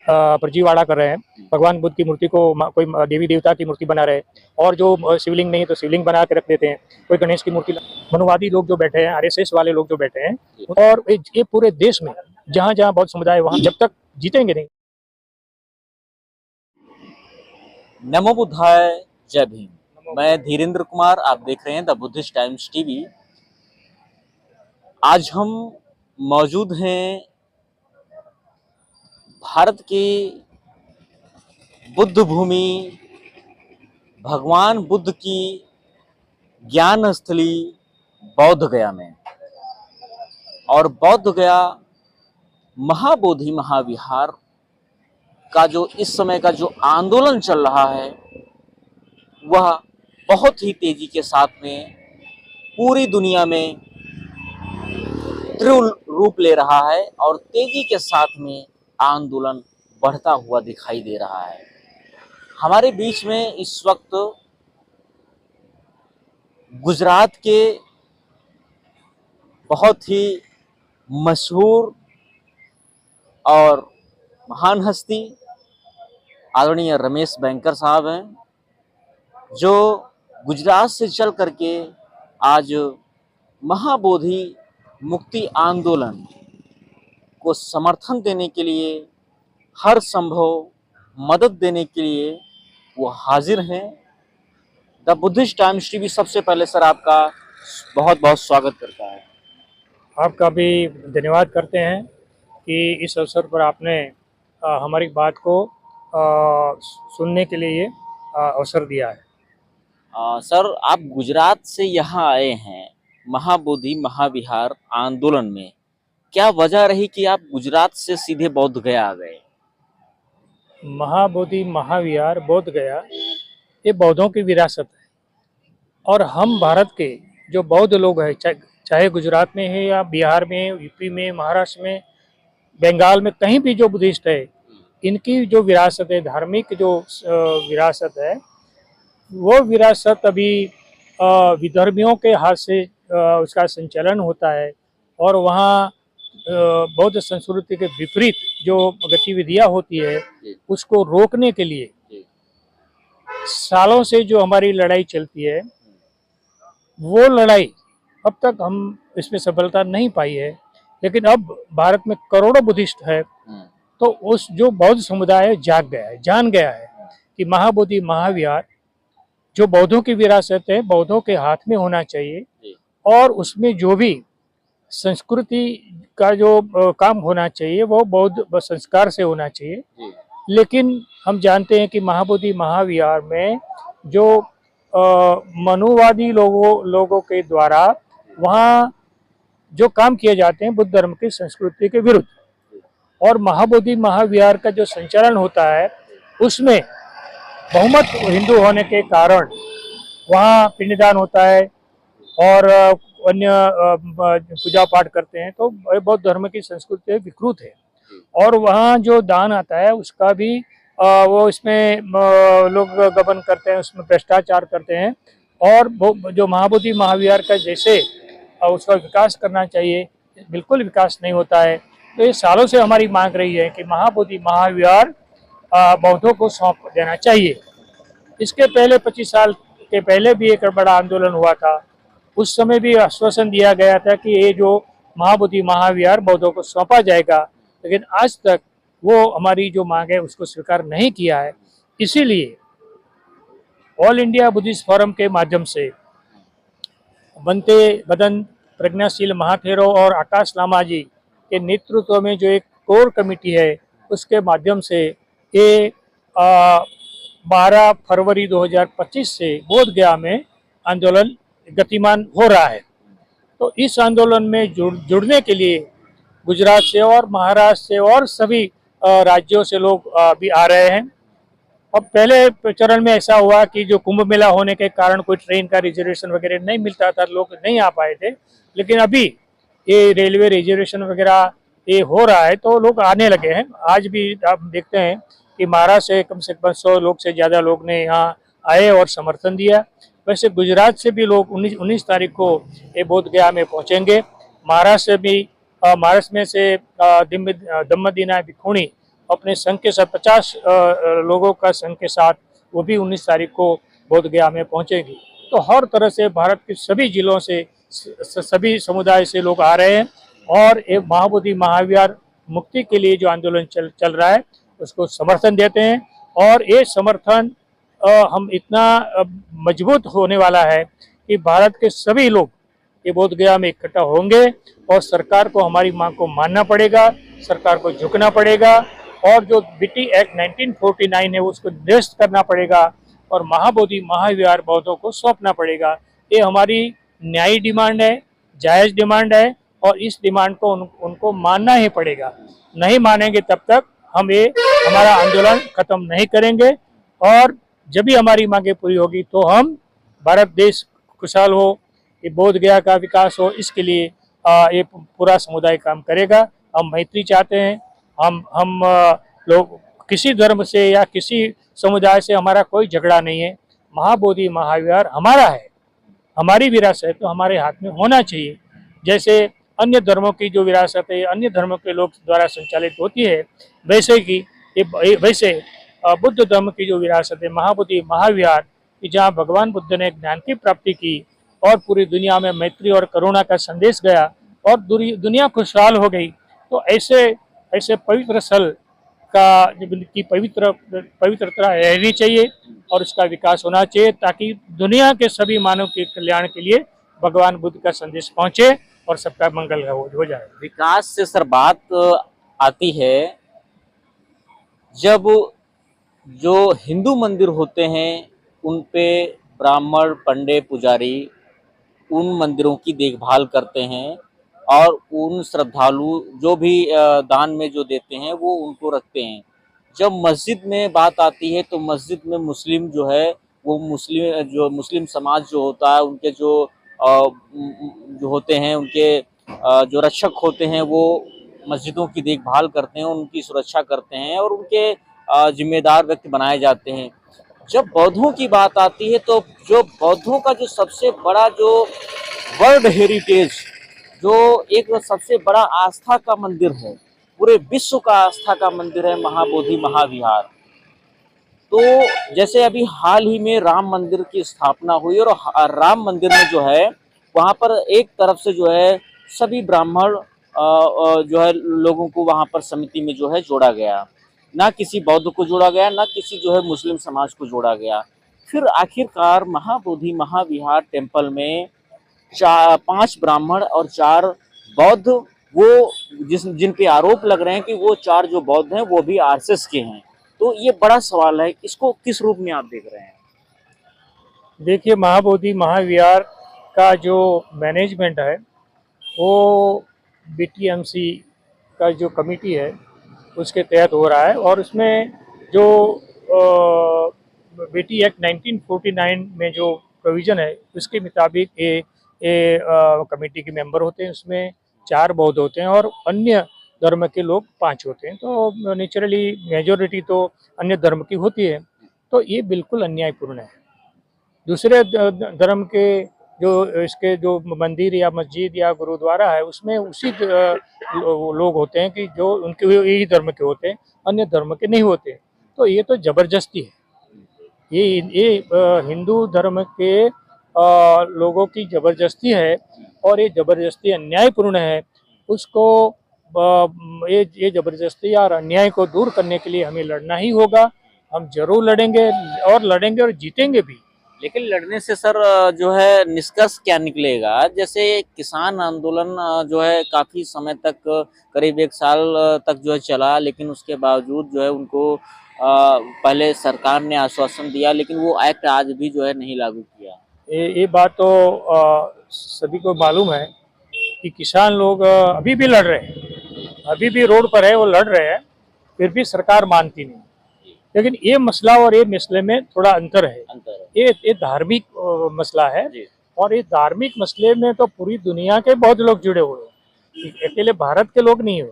फर्जीवाड़ा कर रहे हैं। भगवान बुद्ध की मूर्ति को कोई देवी देवता की मूर्ति बना रहे हैं, और जो शिवलिंग नहीं है तो शिवलिंग बना के रख देते हैं। कोई गणेश की मूर्ति, मनुवादी लोग जो बैठे हैं, आरएसएस वाले लोग जो बैठे हैं, और ये पूरे देश में जहाँ जहाँ बौद्ध समुदाय वहाँ जब तक जीतेंगे नहीं। नमो बुद्धाय, जय भीम। मैं धीरेन्द्र कुमार, आप देख रहे हैं द बुद्धिस्ट टाइम्स टीवी। आज हम मौजूद हैं भारत की बुद्ध भूमि, भगवान बुद्ध की ज्ञान स्थली बौद्ध गया में। और बौद्ध गया महाबोधि महाविहार का जो इस समय का जो आंदोलन चल रहा है वह बहुत ही तेजी के साथ में पूरी दुनिया में तीव्र रूप ले रहा है और तेजी के साथ में आंदोलन बढ़ता हुआ दिखाई दे रहा है। हमारे बीच में इस वक्त गुजरात के बहुत ही मशहूर और महान हस्ती आदरणीय रमेश बैंकर साहब हैं, जो गुजरात से चल करके आज महाबोधि मुक्ति आंदोलन को समर्थन देने के लिए, हर संभव मदद देने के लिए वो हाजिर हैं। द बुद्धिस्ट टाइम्स टीवी सबसे पहले सर आपका बहुत बहुत स्वागत करता है। आपका भी धन्यवाद करते हैं कि इस अवसर पर आपने हमारी बात को सुनने के लिए ये अवसर दिया है। सर, आप गुजरात से यहाँ आए हैं महाबोधि महाविहार आंदोलन में। क्या वजह रही कि आप गुजरात से सीधे बौद्ध गया आ गए? महाबोधि महाविहार बोध गया ये बौद्धों की विरासत है, और हम भारत के जो बौद्ध लोग हैं, चाहे गुजरात में है या बिहार में, यूपी में, महाराष्ट्र में, बंगाल में, कहीं भी जो बुद्धिस्ट है, इनकी जो विरासत है, धार्मिक जो विरासत है, वो विरासत अभी विधर्मियों के हाथ से उसका संचालन होता है। और वहाँ बौद्ध संस्कृति के विपरीत जो गतिविधियां होती है उसको रोकने के लिए सालों से जो हमारी लड़ाई चलती है, वो लड़ाई अब तक हम इसमें सफलता नहीं पाई है। लेकिन अब भारत में करोड़ों बुद्धिस्ट है, तो उस जो बौद्ध समुदाय जाग गया है, जान गया है कि महाबोधि महाविहार जो बौद्धों की विरासत है, बौद्धों के हाथ में होना चाहिए, और उसमें जो भी संस्कृति का जो काम होना चाहिए वो बौद्ध संस्कार से होना चाहिए। लेकिन हम जानते हैं कि महाबोधि महाविहार में जो मनुवादी लोगों के द्वारा वहाँ जो काम किए जाते हैं बुद्ध धर्म की संस्कृति के विरुद्ध, और महाबोधि महाविहार का जो संचालन होता है उसमें बहुमत हिंदू होने के कारण वहाँ पिंडदान होता है और अन्य पूजा पाठ करते हैं। तो बौद्ध धर्म की संस्कृति विकृत है, और वहाँ जो दान आता है उसका भी वो इसमें लोग गबन करते हैं, उसमें भ्रष्टाचार करते हैं, और जो महाबोधि महाविहार का जैसे उसका विकास करना चाहिए बिल्कुल विकास नहीं होता है। तो ये सालों से हमारी मांग रही है कि महाबोधि महाविहार बौद्धों को सौंप देना चाहिए। इसके पहले 25 साल के पहले भी एक बड़ा आंदोलन हुआ था, उस समय भी आश्वासन दिया गया था कि ये जो महाबोधि महाविहार बौद्धों को सौंपा जाएगा, लेकिन आज तक वो हमारी जो मांग है उसको स्वीकार नहीं किया है। इसीलिए ऑल इंडिया बुद्धिस्ट फोरम के माध्यम से बनते बदन प्रज्ञाशील महाथेरो और आकाश लामा जी के नेतृत्व में जो एक कोर कमेटी है, उसके माध्यम से ये 12 फरवरी 2025 से बोध गया में आंदोलन गतिमान हो रहा है। तो इस आंदोलन में जुड़ने के लिए गुजरात से और महाराष्ट्र से और सभी राज्यों से लोग भी आ रहे हैं। अब पहले चरण में ऐसा हुआ कि जो कुंभ मेला होने के कारण कोई ट्रेन का रिजर्वेशन वगैरह नहीं मिलता था, लोग नहीं आ पाए थे। लेकिन अभी ये रेलवे रिजर्वेशन वगैरह ये हो रहा है तो लोग आने लगे हैं। आज भी आप देखते हैं कि महाराष्ट्र से कम 100 लोग से ज़्यादा लोग ने यहाँ आए और समर्थन दिया। वैसे गुजरात से भी लोग 19 तारीख को ये बोध गया में पहुँचेंगे। महाराष्ट्र में से दम्मदीना भिखुणी अपने संघ के साथ 50 लोगों का संघ के साथ वो भी 19 तारीख को बोध गया में पहुंचेगी। तो हर तरह से भारत के सभी जिलों से सभी समुदाय से लोग आ रहे हैं और एक महाबोधि महाविहार मुक्ति के लिए जो आंदोलन चल रहा है उसको समर्थन देते हैं। और ये समर्थन हम इतना मजबूत होने वाला है कि भारत के सभी लोग ये बोध गया में इकट्ठा होंगे और सरकार को हमारी मांग को मानना पड़ेगा, सरकार को झुकना पड़ेगा और जो बीटी एक्ट 1949 है उसको निरस्त करना पड़ेगा और महाबोधि महाविहार बौद्धों को सौंपना पड़ेगा। ये हमारी न्यायी डिमांड है, जायज़ डिमांड है और इस डिमांड को उनको मानना ही पड़ेगा। नहीं मानेंगे तब तक हम ये हमारा आंदोलन खत्म नहीं करेंगे और जब भी हमारी मांगे पूरी होगी तो हम भारत देश खुशहाल हो, ये बोध गया का विकास हो, इसके लिए ये पूरा समुदाय काम करेगा। हम मैत्री चाहते हैं। हम लोग किसी धर्म से या किसी समुदाय से हमारा कोई झगड़ा नहीं है। महाबोधि महाविहार हमारा है, हमारी विरासत है तो हमारे हाथ में होना चाहिए। जैसे अन्य धर्मों की जो विरासत है अन्य धर्मों के लोग द्वारा संचालित होती है वैसे बुद्ध धर्म की जो विरासत है महाबोधि महाविहार कि जहाँ भगवान बुद्ध ने ज्ञान की प्राप्ति की और पूरी दुनिया में मैत्री और करुणा का संदेश गया और दुनिया खुशहाल हो गई। तो ऐसे पवित्र स्थल का की पवित्रता रहनी चाहिए और इसका विकास होना चाहिए ताकि दुनिया के सभी मानव के कल्याण के लिए भगवान बुद्ध का संदेश पहुंचे और सबका मंगल हो जाए। विकास से सर बात आती है जब जो हिंदू मंदिर होते हैं उन पे ब्राह्मण पंडित पुजारी उन मंदिरों की देखभाल करते हैं और उन श्रद्धालु जो भी दान में जो देते हैं वो उनको रखते हैं। जब मस्जिद में बात आती है तो मस्जिद में मुस्लिम जो है वो मुस्लिम समाज जो होता है उनके जो होते हैं उनके जो रक्षक होते हैं वो मस्जिदों की देखभाल करते हैं, उनकी सुरक्षा करते हैं और उनके जिम्मेदार व्यक्ति बनाए जाते हैं। जब बौद्धों की बात आती है तो जो बौद्धों का जो सबसे बड़ा जो वर्ल्ड हेरिटेज जो एक सबसे बड़ा आस्था का मंदिर है, पूरे विश्व का आस्था का मंदिर है महाबोधि महाविहार। तो जैसे अभी हाल ही में राम मंदिर की स्थापना हुई और राम मंदिर में जो है वहाँ पर एक तरफ से जो है सभी ब्राह्मण जो है लोगों को वहाँ पर समिति में जो है जोड़ा गया, ना किसी बौद्ध को जोड़ा गया ना किसी जो है मुस्लिम समाज को जोड़ा गया। फिर आखिरकार महाबोधि महाविहार टेम्पल में 5 ब्राह्मण और 4 बौद्ध वो जिन पे आरोप लग रहे हैं कि वो 4 जो बौद्ध हैं वो भी आरएसएस के हैं। तो ये बड़ा सवाल है, इसको किस रूप में आप देख रहे हैं? देखिए महाबोधि महाविहार का जो मैनेजमेंट है वो बीटीएमसी का जो कमेटी है उसके तहत हो रहा है और उसमें जो बीटी एक्ट 1949 में जो प्रोविज़न है उसके मुताबिक ये कमेटी के मेंबर होते हैं। उसमें 4 बौद्ध होते हैं और अन्य धर्म के लोग 5 होते हैं। तो नेचुरली मेजोरिटी तो अन्य धर्म की होती है। तो ये बिल्कुल अन्यायपूर्ण है। दूसरे धर्म के जो इसके जो मंदिर या मस्जिद या गुरुद्वारा है उसमें उसी लोग होते हैं कि जो उनके यही धर्म के होते हैं, अन्य धर्म के नहीं होते। तो ये तो जबरदस्ती है, ये हिंदू धर्म के लोगों की जबरदस्ती है और ये जबरदस्ती अन्यायपूर्ण है। उसको ये जबरदस्ती और अन्याय को दूर करने के लिए हमें लड़ना ही होगा। हम जरूर लड़ेंगे और जीतेंगे भी। लेकिन लड़ने से सर जो है निष्कर्ष क्या निकलेगा? जैसे किसान आंदोलन जो है काफी समय तक करीब 1 साल तक जो है चला, लेकिन उसके बावजूद जो है उनको पहले सरकार ने आश्वासन दिया लेकिन वो एक्ट आज भी जो है नहीं लागू किया। ये बात तो सभी को मालूम है कि किसान लोग अभी भी लड़ रहे हैं, अभी भी रोड पर है, वो लड़ रहे हैं, फिर भी सरकार मानती नहीं। लेकिन ये मसला और ये मसले में थोड़ा अंतर है। ये धार्मिक मसला है और ये धार्मिक मसले में तो पूरी दुनिया के बहुत लोग जुड़े हुए हैं, अकेले भारत के लोग नहीं हुए।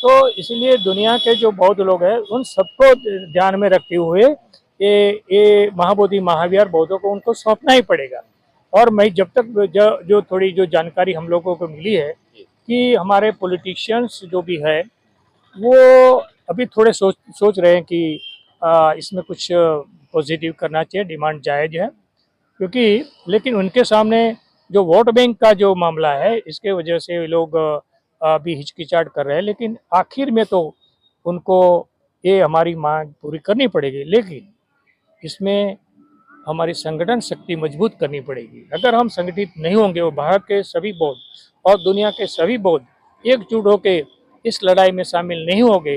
तो इसलिए दुनिया के जो बौद्ध लोग हैं उन सबको ध्यान में रखते हुए ये महाबोधि महाविहार बौद्धों को उनको सौंपना ही पड़ेगा। और मैं जब तक जो थोड़ी जो जानकारी हम लोगों को मिली है कि हमारे पॉलिटिशियंस जो भी है वो अभी थोड़े सोच रहे हैं कि इसमें कुछ पॉजिटिव करना चाहिए, डिमांड जायज़ है, क्योंकि लेकिन उनके सामने जो वोट बैंक का जो मामला है इसके वजह से ये लोग अभी हिचकिचाहट कर रहे हैं, लेकिन आखिर में तो उनको ये हमारी मांग पूरी करनी पड़ेगी। लेकिन इसमें हमारी संगठन शक्ति मजबूत करनी पड़ेगी। अगर हम संगठित नहीं होंगे और भारत के सभी बौद्ध और दुनिया के सभी बौद्ध एकजुट होकर इस लड़ाई में शामिल नहीं होंगे,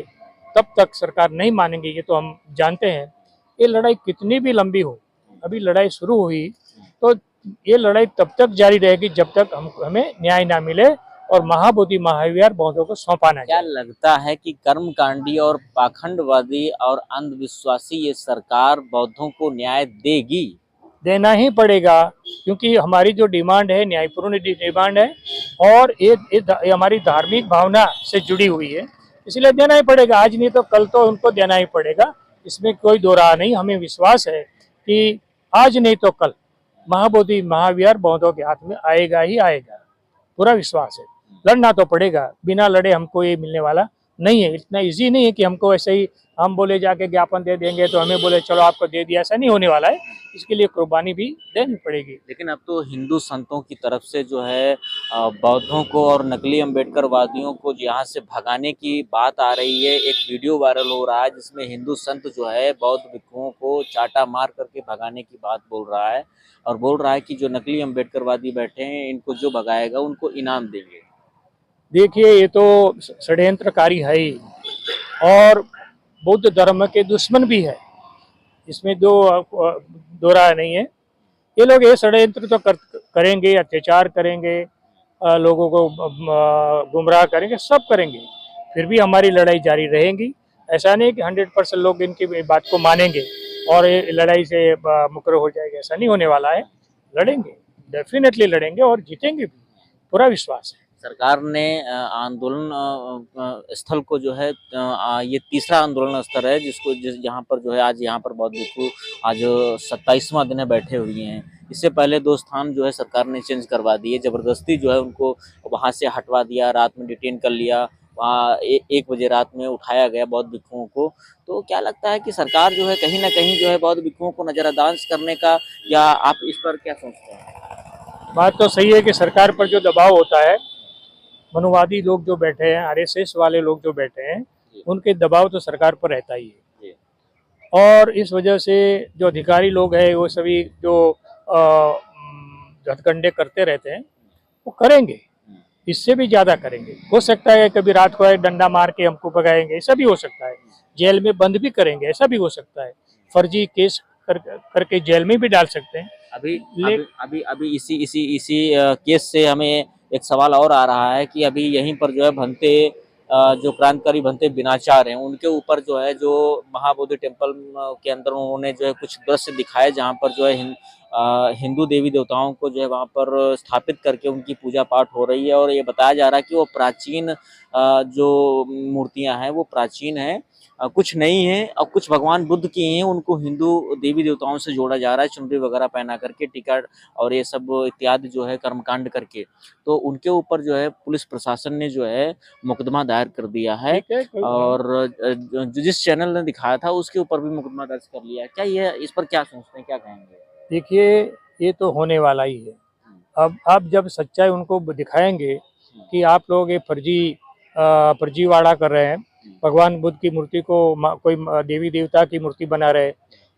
तब तक सरकार नहीं मानेंगे। ये तो हम जानते हैं। ये लड़ाई कितनी भी लंबी हो, अभी लड़ाई शुरू हुई तो ये लड़ाई तब तक जारी रहेगी जब तक हमें न्याय ना मिले और महाबोधि महावीर बौद्धों को सौंपा ना क्या जाए। लगता है कि कर्मकांडी और पाखंडवादी और अंधविश्वासी ये सरकार बौद्धों को न्याय देगी? देना ही पड़ेगा, क्योंकि हमारी जो डिमांड है न्यायपूर्ण डिमांड है और ये हमारी धार्मिक भावना से जुड़ी हुई है, इसलिए देना ही पड़ेगा। आज नहीं तो कल तो उनको देना ही पड़ेगा, इसमें कोई दो राह नहीं। हमें विश्वास है कि आज नहीं तो कल महाबोधि महावीर बौद्धों के हाथ में आएगा ही आएगा, पूरा विश्वास है। लड़ना तो पड़ेगा, बिना लड़े हमको ये मिलने वाला नहीं है। इतना इजी नहीं है कि हमको ऐसे ही हम बोले जाके ज्ञापन दे देंगे तो हमें बोले चलो आपको दे दिया, ऐसा नहीं होने वाला है। इसके लिए कुर्बानी भी देनी पड़ेगी। लेकिन अब तो हिंदू संतों की तरफ से जो है बौद्धों को और नकली अम्बेडकरवादियों को यहाँ से भगाने की बात आ रही है। एक वीडियो वायरल हो रहा है जिसमें हिंदू संत जो है बौद्ध भिक्षुओं को चाटा मार करके भगाने की बात बोल रहा है और बोल रहा है कि जो नकली अम्बेडकरवादी बैठे हैं इनको जो भगाएगा उनको इनाम देंगे। देखिए, ये तो षड्यंत्रकारी है ही और बौद्ध धर्म के दुश्मन भी है, इसमें दो राय नहीं है। ये लोग ये षड्यंत्र तो करेंगे, अत्याचार करेंगे, लोगों को गुमराह करेंगे, सब करेंगे, फिर भी हमारी लड़ाई जारी रहेगी। ऐसा नहीं कि 100% लोग इनकी बात को मानेंगे और ये लड़ाई से मुकर हो जाएगा, ऐसा नहीं होने वाला है। लड़ेंगे, डेफिनेटली लड़ेंगे और जीतेंगे भी, पूरा विश्वास है। सरकार ने आंदोलन स्थल को जो है ये तीसरा आंदोलन स्थल है जहाँ पर जो है आज यहाँ पर बौद्ध भिक्षु आज 27वां दिन है बैठे हुए हैं। इससे पहले 2 स्थान जो है सरकार ने चेंज करवा दिए, जबरदस्ती जो है उनको वहाँ से हटवा दिया, रात में डिटेन कर लिया, वहाँ 1 बजे रात में उठाया गया बौद्ध भिक्षुओं को। तो क्या लगता है कि सरकार जो है कहीं ना कहीं जो है बौद्ध भिक्षुओं को नजरअंदाज करने का, या आप इस पर क्या सोचते हैं? बात तो सही है कि सरकार पर जो दबाव होता है, मनुवादी लोग जो बैठे हैं, आरएसएस वाले लोग जो बैठे हैं, उनके दबाव तो सरकार पर रहता ही है। और इस वजह से जो अधिकारी लोग हैं वो सभी जो हथकंडे करते रहते हैं, वो करेंगे, इससे भी ज़्यादा करेंगे। हो सकता है कभी रात को एक डंडा मार के हमको भगाएंगे, ऐसा भी हो सकता है। जेल में बंद भी करेंगे, ऐसा भी हो सकता है। फर्जी केस करके जेल में भी डाल सकते हैं। अभी इसी केस से हमें एक सवाल और आ रहा है कि अभी यहीं पर जो है भंते जो क्रांतिकारी भंते बिनाचार हैं उनके ऊपर जो है जो महाबोधि टेम्पल के अंदर उन्होंने जो है कुछ दृश्य दिखाए जहां पर जो है हिंदू देवी देवताओं को जो है वहां पर स्थापित करके उनकी पूजा पाठ हो रही है और ये बताया जा रहा है कि वो प्राचीन जो मूर्तियां हैं वो प्राचीन हैं, कुछ नहीं है और कुछ भगवान बुद्ध की हैं, उनको हिंदू देवी देवताओं से जोड़ा जा रहा है चुनरी वगैरह पहना करके, टीका और ये सब इत्यादि जो है कर्मकांड करके। तो उनके ऊपर जो है पुलिस प्रशासन ने जो है मुकदमा दायर कर दिया है और जिस चैनल ने दिखाया था उसके ऊपर भी मुकदमा दर्ज कर लिया है। क्या ये इस पर क्या सोचते हैं, क्या कहेंगे? देखिए, ये तो होने वाला ही है। अब जब सच्चाई उनको दिखाएंगे कि आप लोग ये फर्जीवाड़ा कर रहे हैं, भगवान बुद्ध की मूर्ति को कोई देवी देवता की मूर्ति बना रहे,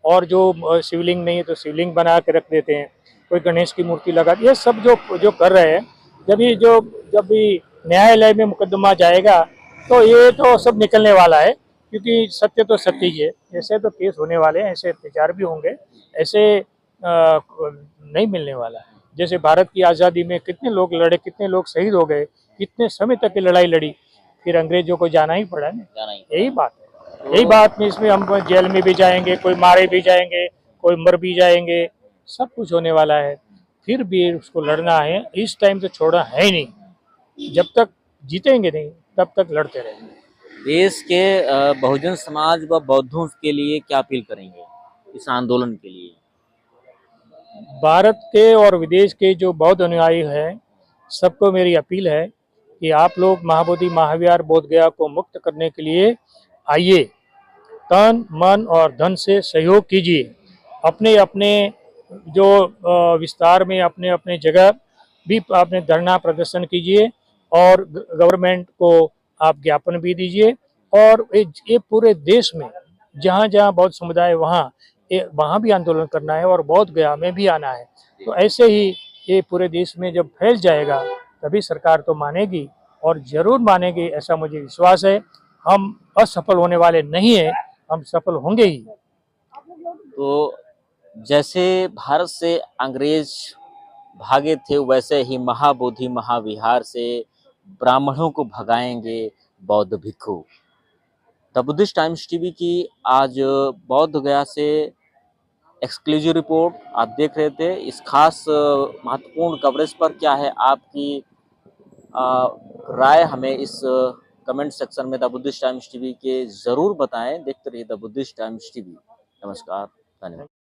और जो शिवलिंग नहीं है तो शिवलिंग बना के रख देते हैं, कोई गणेश की मूर्ति लगा, ये सब जो कर रहे हैं, जब भी न्यायालय में मुकदमा जाएगा तो ये तो सब निकलने वाला है, क्योंकि सत्य तो सत्य ही है। ऐसे तो केस होने वाले हैं, ऐसे अत्याचार भी होंगे, ऐसे नहीं मिलने वाला है। जैसे भारत की आज़ादी में कितने लोग लड़े, कितने लोग शहीद हो गए, कितने समय तक की लड़ाई लड़ी, फिर अंग्रेजों को जाना ही पड़ा ना। यही बात है, यही बात में इसमें हम जेल में भी जाएंगे, कोई मारे भी जाएंगे, कोई मर भी जाएंगे, सब कुछ होने वाला है। फिर भी उसको लड़ना है, इस टाइम तो छोड़ा है ही नहीं। जब तक जीतेंगे नहीं तब तक लड़ते रहेंगे। देश के बहुजन समाज व बौद्धों के लिए क्या अपील करेंगे इस आंदोलन के लिए? भारत के और विदेश के जो बौद्ध अनुयायी हैं, सबको मेरी अपील है कि आप लोग महाबोधि महावीर बोधगया को मुक्त करने के लिए आइए, तन मन और धन से सहयोग कीजिए। अपने अपने जो विस्तार में अपने अपने जगह भी आपने धरना प्रदर्शन कीजिए और गवर्नमेंट को आप ज्ञापन भी दीजिए। और ये पूरे देश में जहाँ जहाँ बौद्ध समुदाय वहाँ भी आंदोलन करना है और बौद्ध गया में भी आना है। तो ऐसे ही ये पूरे देश में जब फैल जाएगा तभी सरकार तो मानेगी और जरूर मानेगी, ऐसा मुझे विश्वास है। हम असफल होने वाले नहीं हैं, हम सफल होंगे ही। तो जैसे भारत से अंग्रेज भागे थे वैसे ही महाबोधि महाविहार से ब्राह्मणों को भगाएंगे बौद्ध भिक्खु। द बुद्धिस्ट टाइम्स टीवी की आज बौद्ध गया से एक्सक्लूसिव रिपोर्ट आप देख रहे थे। इस खास महत्वपूर्ण कवरेज पर क्या है आपकी राय, हमें इस कमेंट सेक्शन में द बुद्धिस्ट टाइम्स टीवी के जरूर बताएं। देखते रहिए द बुद्धिस्ट टाइम्स टीवी। नमस्कार, धन्यवाद।